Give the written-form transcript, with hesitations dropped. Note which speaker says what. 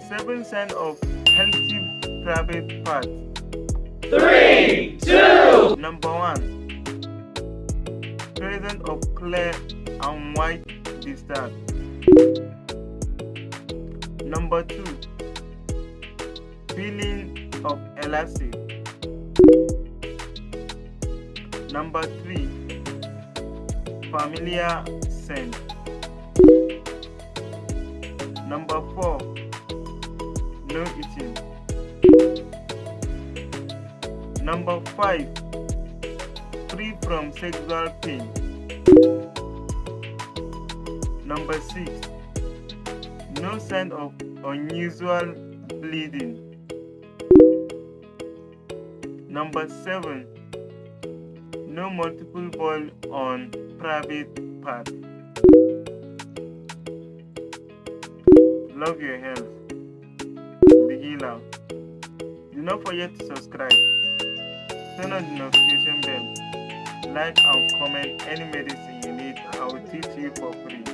Speaker 1: 7 signs of healthy private parts.
Speaker 2: 3, 2.
Speaker 1: Number 1. Presence of clear and white discharge. Number 2. Feeling of elastic. Number 3. Familiar scent. Number 4. No itching. Number 5. Free from sexual pain. Number 6. No sign of unusual bleeding. Number 7. No multiple ball on private part. Love your health. The healer. Do not forget to subscribe. Turn on the notification bell. Like and comment any medicine you need. I will teach you for free.